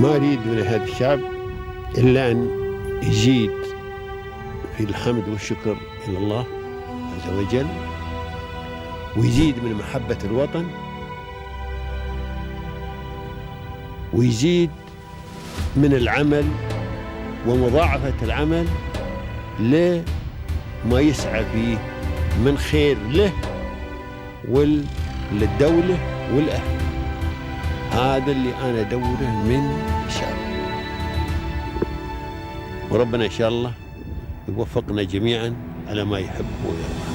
ما أريد من هذا الشعب إلا أن يزيد في الحمد والشكر إلى الله عز وجل، ويزيد من محبة الوطن، ويزيد من العمل ومضاعفة العمل لما يسعى فيه من خير له وللدولة والأهل. هذا اللي أنا أدوره من الشعب، وربنا إن شاء الله يوفقنا جميعا على ما يحب ويرضى.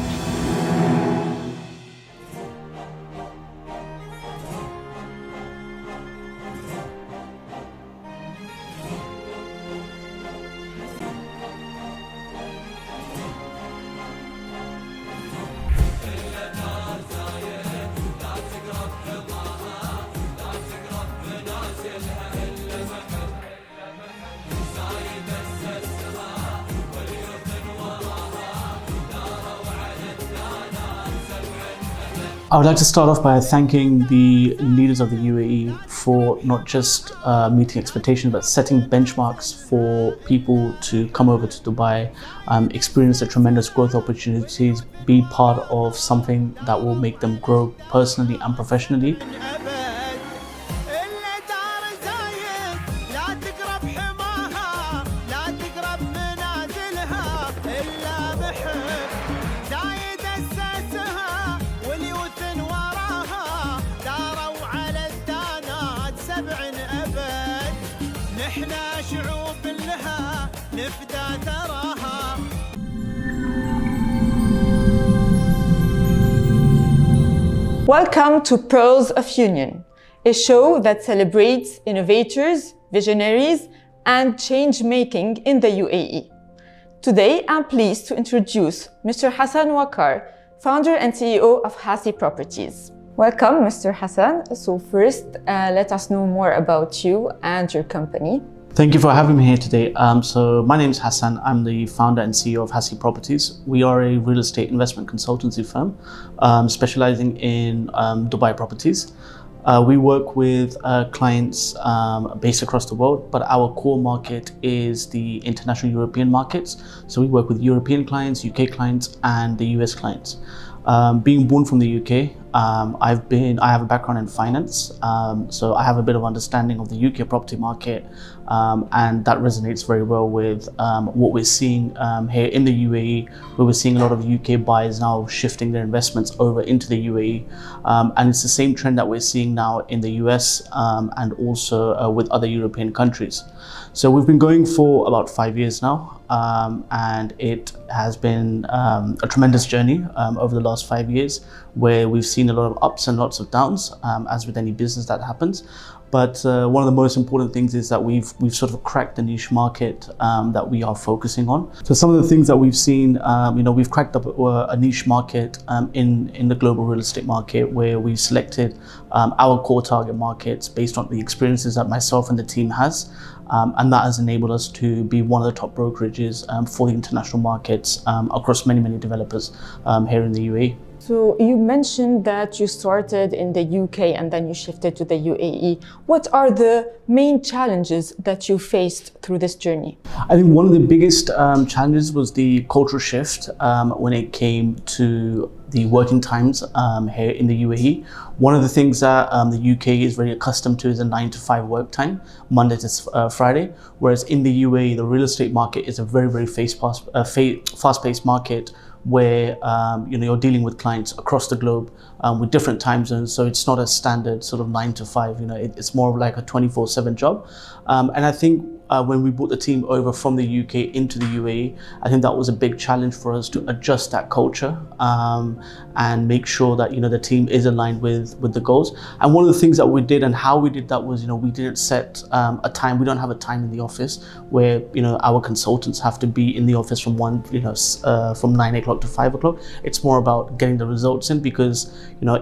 I would like to start off by thanking the leaders of the UAE for not just meeting expectations, but setting benchmarks for people to come over to Dubai, experience the tremendous growth opportunities, be part of something that will make them grow personally and professionally. Welcome to Pearls of Union, a show that celebrates innovators, visionaries, and change-making in the UAE. Today, I'm pleased to introduce Mr. Hassan Waqar, founder and CEO of Hassi Properties. Welcome, Mr. Hassan. So first, let us know more about you and your company. Thank you for having me here today. So my name is Hassan. I'm the founder and CEO of Hassi Properties. We are a real estate investment consultancy firm specializing in Dubai properties. We work with clients based across the world, but our core market is the international European markets. So we work with European clients, UK clients, and the US clients. Being born from the UK, I have a background in finance, so I have a bit of understanding of the UK property market, and that resonates very well with what we're seeing here in the UAE, where we're seeing a lot of UK buyers now shifting their investments over into the UAE, and it's the same trend that we're seeing now in the US and also with other European countries. So we've been going for about 5 years now, and it has been a tremendous journey over the last 5 years, where we've seen a lot of ups and lots of downs, as with any business that happens. But one of the most important things is that we've sort of cracked the niche market that we are focusing on. So some of the things that we've seen, we've cracked up a niche market in the global real estate market, where we've selected our core target markets based on the experiences that myself and the team has. And that has enabled us to be one of the top brokerages for the international markets across many developers here in the UAE. So you mentioned that you started in the UK and then you shifted to the UAE. What are the main challenges that you faced through this journey? I think one of the biggest challenges was the cultural shift when it came to the working times here in the UAE. One of the things that the UK is very accustomed to is a 9 to 5 work time, Monday to Friday, whereas in the UAE, the real estate market is a very fast-paced market, where you're dealing with clients across the globe with different time zones. So it's not a standard sort of 9 to 5, it's more of like a 24/7 job. And I think when we brought the team over from the UK into the UAE, I think that was a big challenge for us to adjust that culture and make sure that the team is aligned with the goals. And one of the things that we did and how we did that was we didn't set a time. We don't have a time in the office where our consultants have to be in the office from from 9 o'clock to 5 o'clock. It's more about getting the results in, because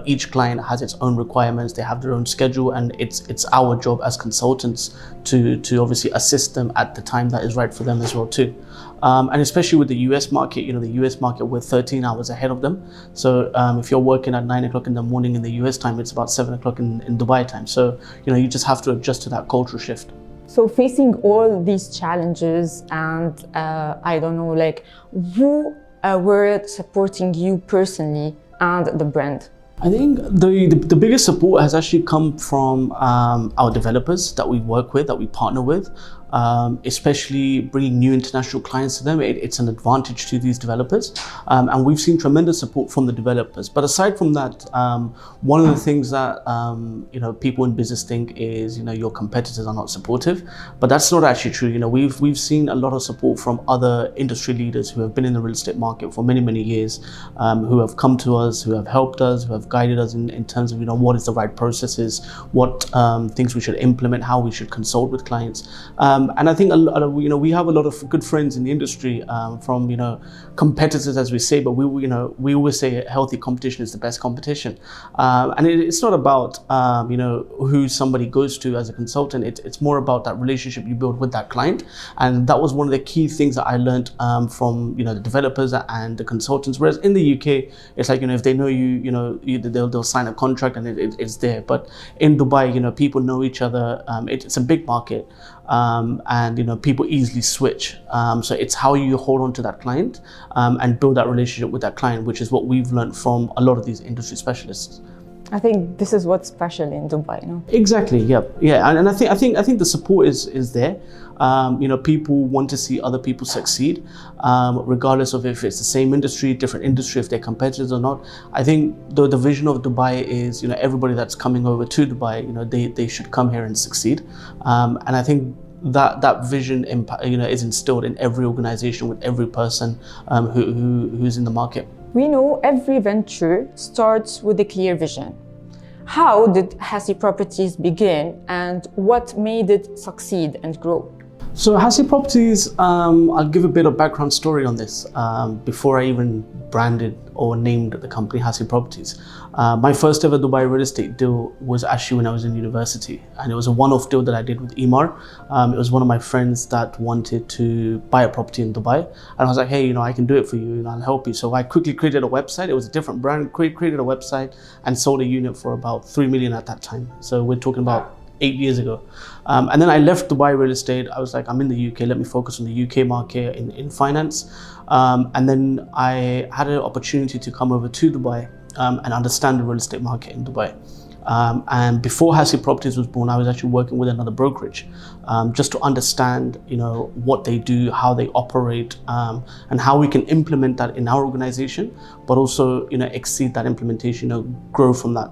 each client has its own requirements. They have their own schedule, and it's our job as consultants to obviously assist them at the time that is right for them as well too. And especially with the US market, the US market, we're 13 hours ahead of them. So if you're working at 9 o'clock in the morning in the US time, it's about 7 o'clock in Dubai time. So you just have to adjust to that cultural shift. So facing all these challenges and I don't know, like who were supporting you personally and the brand? I think the biggest support has actually come from our developers that we work with, that we partner with, especially bringing new international clients to them. It's an advantage to these developers, and we've seen tremendous support from the developers. But aside from that, one of the things that people in business think is your competitors are not supportive, but that's not actually true. We've seen a lot of support from other industry leaders who have been in the real estate market for many years, who have come to us, who have helped us, who have guided us in terms of what is the right processes, what things we should implement, how we should consult with clients. And I think we have a lot of good friends in the industry, from competitors, as we say, but we always say healthy competition is the best competition. And it's not about who somebody goes to as a consultant. It's more about that relationship you build with that client. And that was one of the key things that I learned from the developers and the consultants. Whereas in the UK, it's like if they know you, they'll sign a contract and it's there. But in Dubai, people know each other. It's a big market, and people easily switch. So it's how you hold on to that client and build that relationship with that client, which is what we've learned from a lot of these industry specialists. I think this is what's special in Dubai, no? Exactly. Yeah. And I think the support is there. People want to see other people succeed, regardless of if it's the same industry, different industry, if they're competitors or not. I think the vision of Dubai is, everybody that's coming over to Dubai, they should come here and succeed. And I think that vision, is instilled in every organization with every person who's in the market. We know every venture starts with a clear vision. How did Hassi Properties begin and what made it succeed and grow? So Hassi Properties, I'll give a bit of background story on this before I even branded or named the company Hassi Properties. My first ever Dubai real estate deal was actually when I was in university, and it was a one-off deal that I did with Emar. It was one of my friends that wanted to buy a property in Dubai, and I was like, hey, I can do it for you, I'll help you. So I quickly created a website. It was a different brand, created a website and sold a unit for about 3 million at that time. So we're talking about 8 years ago. And then I left Dubai real estate. I was like, I'm in the UK, let me focus on the UK market in finance. And then I had an opportunity to come over to Dubai and understand the real estate market in Dubai. And before Hassi Properties was born, I was actually working with another brokerage, just to understand, what they do, how they operate, and how we can implement that in our organization, but also, exceed that implementation, grow from that.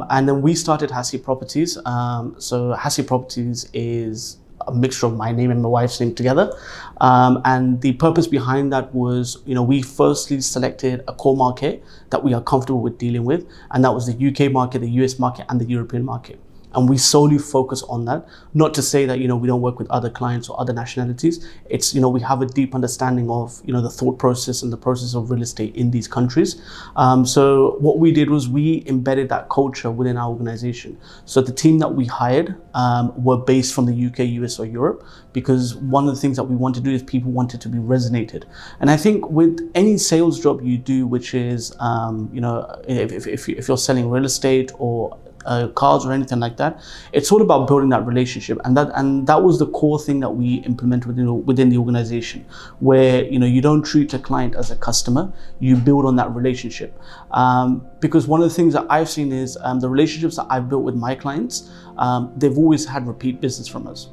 And then we started Hassi Properties. So Hassi Properties is a mixture of my name and my wife's name together. And the purpose behind that was, we firstly selected a core market that we are comfortable with dealing with, and that was the UK market, the US market, and the European market. And we solely focus on that. Not to say that, we don't work with other clients or other nationalities. It's, we have a deep understanding of, the thought process and the process of real estate in these countries. So what we did was we embedded that culture within our organization. So the team that we hired were based from the UK, US, or Europe, because one of the things that we want to do is people wanted to be resonated. And I think with any sales job you do, which is, if you're selling real estate or cars or anything like that, it's all about building that relationship, and that was the core thing that we implemented within the organization, where you don't treat a client as a customer, you build on that relationship. Because one of the things that I've seen is the relationships that I've built with my clients, they've always had repeat business from us.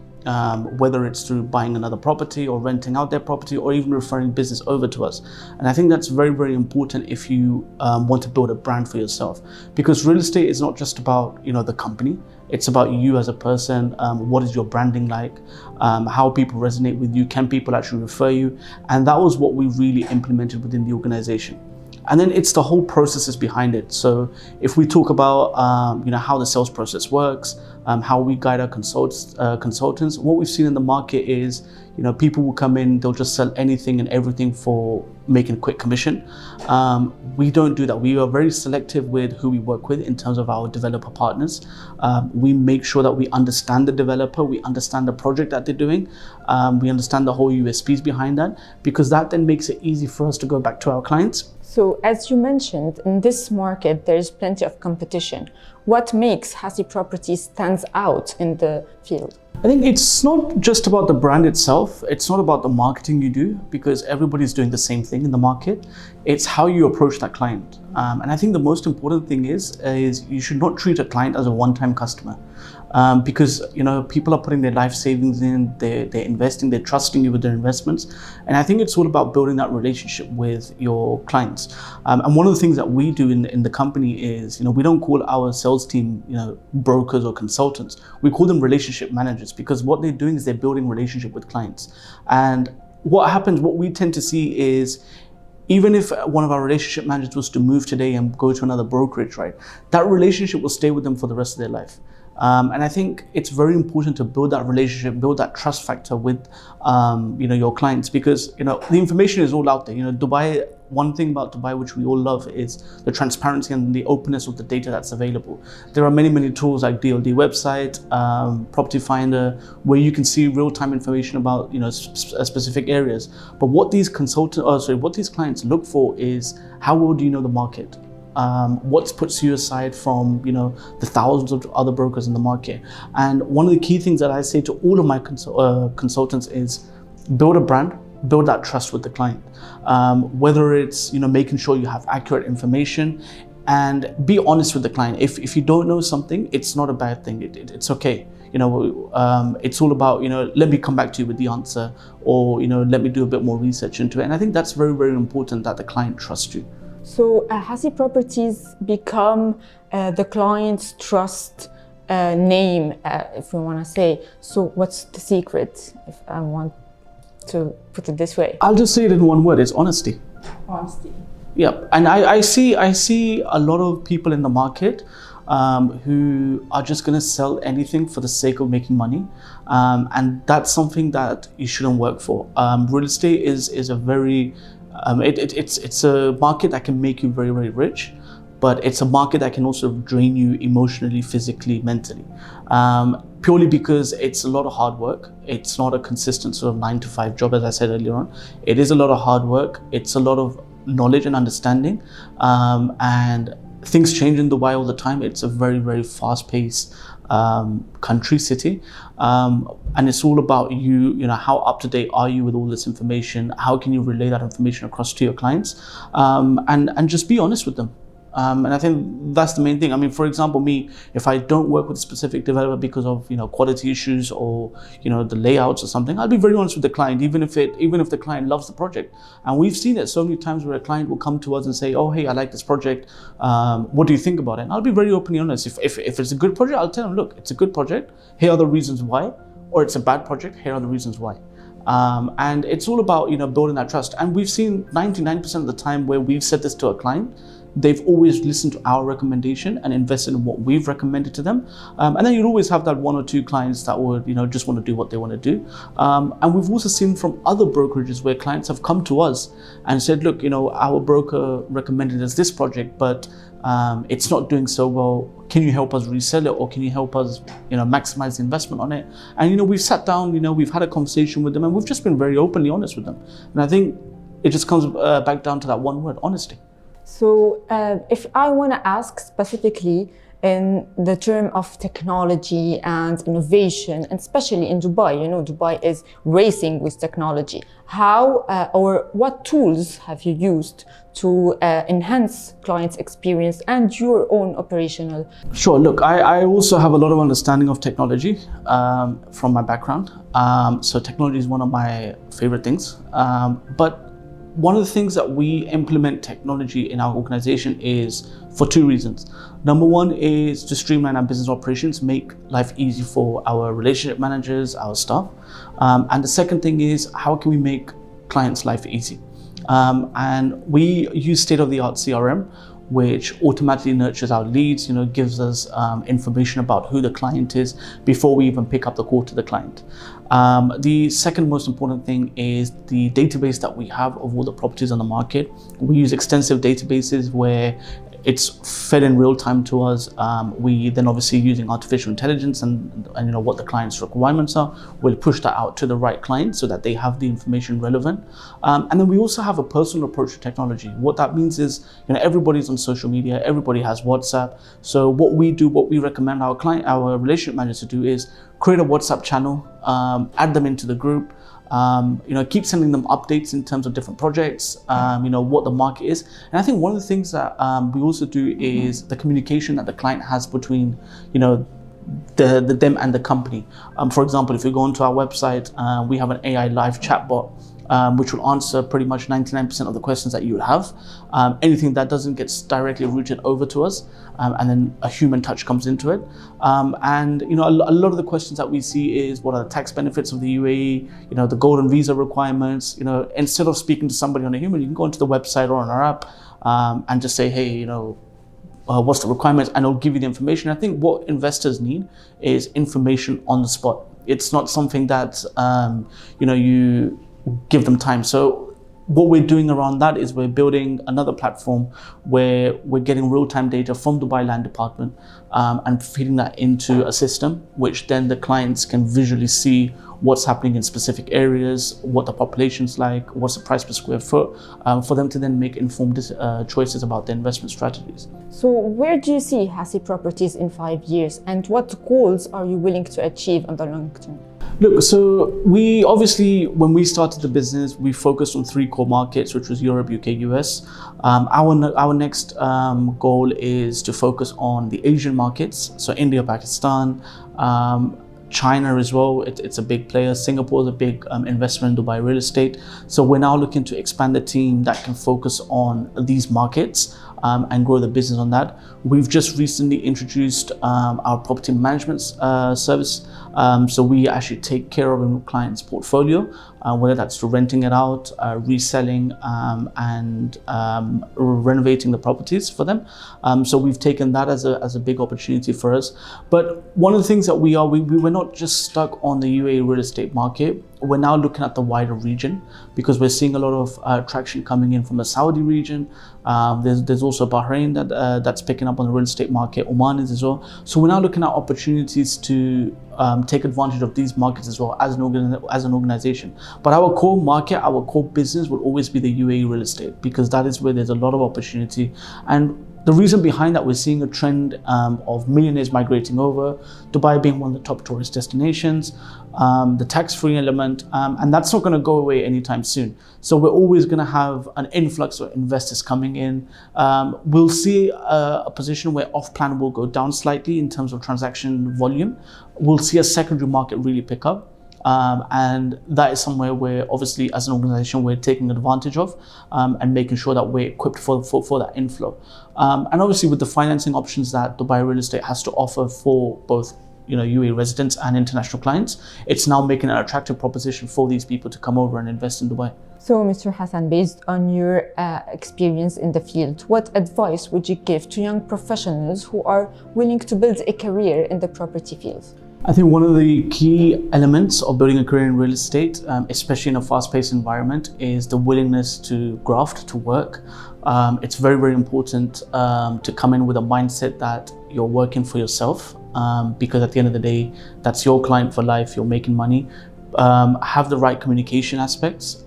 Whether it's through buying another property or renting out their property or even referring business over to us. And I think that's very important if you want to build a brand for yourself, because real estate is not just about the company. It's about you as a person. What is your branding like? How people resonate with you? Can people actually refer you? And that was what we really implemented within the organization. And then it's the whole processes behind it. So if we talk about how the sales process works, how we guide our consultants, what we've seen in the market is people will come in, they'll just sell anything and everything for making quick commission. We don't do that. We are very selective with who we work with in terms of our developer partners. We make sure that we understand the developer, we understand the project that they're doing, we understand the whole USPs behind that, because that then makes it easy for us to go back to our clients. So, as you mentioned, in this market, there is plenty of competition. What makes Hassi Properties stands out in the field? I think it's not just about the brand itself. It's not about the marketing you do, because everybody's doing the same thing in the market. It's how you approach that client. And I think the most important thing is you should not treat a client as a one-time customer. Because people are putting their life savings in, they're investing, they're trusting you with their investments. And I think it's all about building that relationship with your clients. And one of the things that we do in the company is, we don't call our sales team, brokers or consultants. We call them relationship managers, because what they're doing is they're building relationship with clients. And what we tend to see is, even if one of our relationship managers was to move today and go to another brokerage, right, that relationship will stay with them for the rest of their life. And I think it's very important to build that relationship, build that trust factor with, your clients, because, the information is all out there. Dubai, one thing about Dubai, which we all love, is the transparency and the openness of the data that's available. There are many, many tools like DLD website, Property Finder, where you can see real-time information about, specific areas. But what these clients look for is, how well do you know the market? What puts you aside from the thousands of other brokers in the market? And one of the key things that I say to all of my consultants is, build a brand, build that trust with the client. Whether it's making sure you have accurate information, and be honest with the client. If you don't know something, it's not a bad thing. It's okay. It's all about let me come back to you with the answer, or let me do a bit more research into it. And I think that's very, very important, that the client trusts you. So Hassi Properties become the client's trust name, if we want to say. So what's the secret, if I want to put it this way? I'll just say it in one word: it's honesty. Honesty. Yeah, and I see a lot of people in the market who are just going to sell anything for the sake of making money, and that's something that you shouldn't work for. Real estate is a very it's a market that can make you very, very rich, but it's a market that can also drain you emotionally, physically, mentally, purely because it's a lot of hard work. It's not a consistent sort of 9-to-5 job, as I said earlier on. It is a lot of hard work. It's a lot of knowledge and understanding, and things change in Dubai all the time. It's a very, very fast-paced country, city, and it's all about how up to date are you with all this information? How can you relay that information across to your clients, and just be honest with them. And I think that's the main thing. I mean, for example, me, if I don't work with a specific developer because of quality issues or the layouts or something, I'll be very honest with the client, even if the client loves the project. And we've seen it so many times where a client will come to us and say, "Oh, hey, I like this project. What do you think about it?" And I'll be very openly honest. If it's a good project, I'll tell them, "Look, it's a good project. Here are the reasons why," or "It's a bad project. Here are the reasons why." And it's all about building that trust. And we've seen 99% of the time where we've said this to a client, they've always listened to our recommendation and invested in what we've recommended to them. And then you'll always have that one or two clients that would, just want to do what they want to do. And we've also seen from other brokerages where clients have come to us and said, "Look, our broker recommended us this project, but it's not doing so well. Can you help us resell it, or can you help us, maximize the investment on it?" And we've sat down, we've had a conversation with them, and we've just been very openly honest with them. And I think it just comes back down to that one word: honesty. So if I want to ask specifically in the term of technology and innovation, and especially in Dubai, Dubai is racing with technology. How or what tools have you used to enhance clients' experience and your own operational? Sure. Look, I also have a lot of understanding of technology from my background. So technology is one of my favorite things. But one of the things that we implement technology in our organization is for two reasons. Number one is to streamline our business operations, make life easy for our relationship managers, our staff. And the second thing is, how can we make clients' life easy? And we use state-of-the-art CRM, which automatically nurtures our leads, gives us information about who the client is before we even pick up the call to the client. The second most important thing is the database that we have of all the properties on the market. We use extensive databases where it's fed in real time to us. We then obviously using artificial intelligence and what the client's requirements are, we'll push that out to the right client so that they have the information relevant. And then we also have a personal approach to technology. What that means is, everybody's on social media, everybody has WhatsApp. So what we recommend our relationship managers to do is create a WhatsApp channel, add them into the group, keep sending them updates in terms of different projects, what the market is. And I think one of the things that we also do is the communication that the client has between, them and the company. For example, if you go onto our website, we have an AI live chatbot, which will answer pretty much 99% of the questions that you would have. Anything that doesn't get directly routed over to us, and then a human touch comes into it. And a lot of the questions that we see is, what are the tax benefits of the UAE? The golden visa requirements. Instead of speaking to somebody on a human, you can go onto the website or on our app and just say, hey, what's the requirements, and it'll give you the information. I think what investors need is information on the spot. It's not something that you give them time. So what we're doing around that is we're building another platform where we're getting real-time data from Dubai Land Department and feeding that into a system, which then the clients can visually see what's happening in specific areas, what the population's like, what's the price per square foot, for them to then make informed choices about their investment strategies. So where do you see Hassi Properties in 5 years, and what goals are you willing to achieve in the long term? Look, so we obviously, when we started the business, we focused on 3 core markets, which was Europe, UK, US. Our next goal is to focus on the Asian markets, so India, Pakistan, China as well. It's a big player. Singapore is a big investment in Dubai real estate. So we're now looking to expand the team that can focus on these markets and grow the business on that. We've just recently introduced our property management service. So we actually take care of a client's portfolio, whether that's to renting it out, reselling, and renovating the properties for them. So we've taken that as a big opportunity for us. But one of the things that we're not just stuck on the UAE real estate market. We're now looking at the wider region, because we're seeing a lot of traction coming in from the Saudi region. There's also Bahrain that's picking up on the real estate market. Oman is as well. So we're now looking at opportunities to take advantage of these markets as well as an organization. But our core market, our core business will always be the UAE real estate, because that is where there's a lot of opportunity. And the reason behind that, we're seeing a trend of millionaires migrating over, Dubai being one of the top tourist destinations, the tax-free element, and that's not going to go away anytime soon. So we're always going to have an influx of investors coming in. We'll see a position where off-plan will go down slightly in terms of transaction volume. We'll see a secondary market really pick up. And that is somewhere where obviously as an organization we're taking advantage of and making sure that we're equipped for that inflow. And obviously with the financing options that Dubai Real Estate has to offer for both UAE residents and international clients, it's now making an attractive proposition for these people to come over and invest in Dubai. So Mr. Hassan, based on your experience in the field, what advice would you give to young professionals who are willing to build a career in the property field? I think one of the key elements of building a career in real estate, especially in a fast-paced environment, is the willingness to graft, to work. It's very, very important to come in with a mindset that you're working for yourself, because at the end of the day, that's your client for life, you're making money. Have the right communication aspects,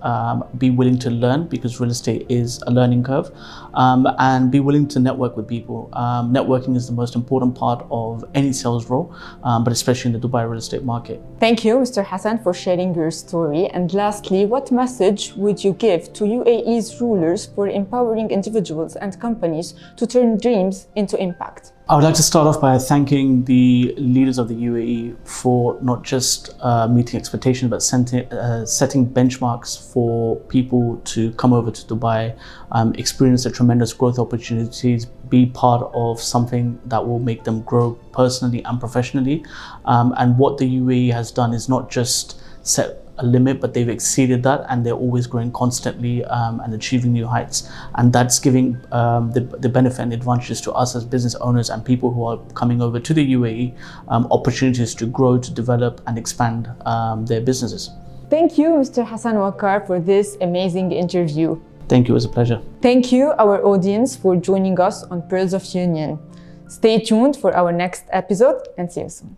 be willing to learn, because real estate is a learning curve, and be willing to network with people. Networking is the most important part of any sales role, but especially in the Dubai real estate market. Thank you, Mr. Hassan, for sharing your story. And lastly, what message would you give to UAE's rulers for empowering individuals and companies to turn dreams into impact? I would like to start off by thanking the leaders of the UAE for not just meeting expectations, but setting benchmarks for people to come over to Dubai, experience the tremendous growth opportunities, be part of something that will make them grow personally and professionally. And what the UAE has done is not just set a limit, but they've exceeded that, and they're always growing constantly and achieving new heights. And that's giving the benefit and advantages to us as business owners and people who are coming over to the UAE, opportunities to grow, to develop and expand their businesses. Thank you, Mr. Hassan Waqar, for this amazing interview. Thank you. It was a pleasure. Thank you, our audience, for joining us on Pearls of Union. Stay tuned for our next episode and see you soon.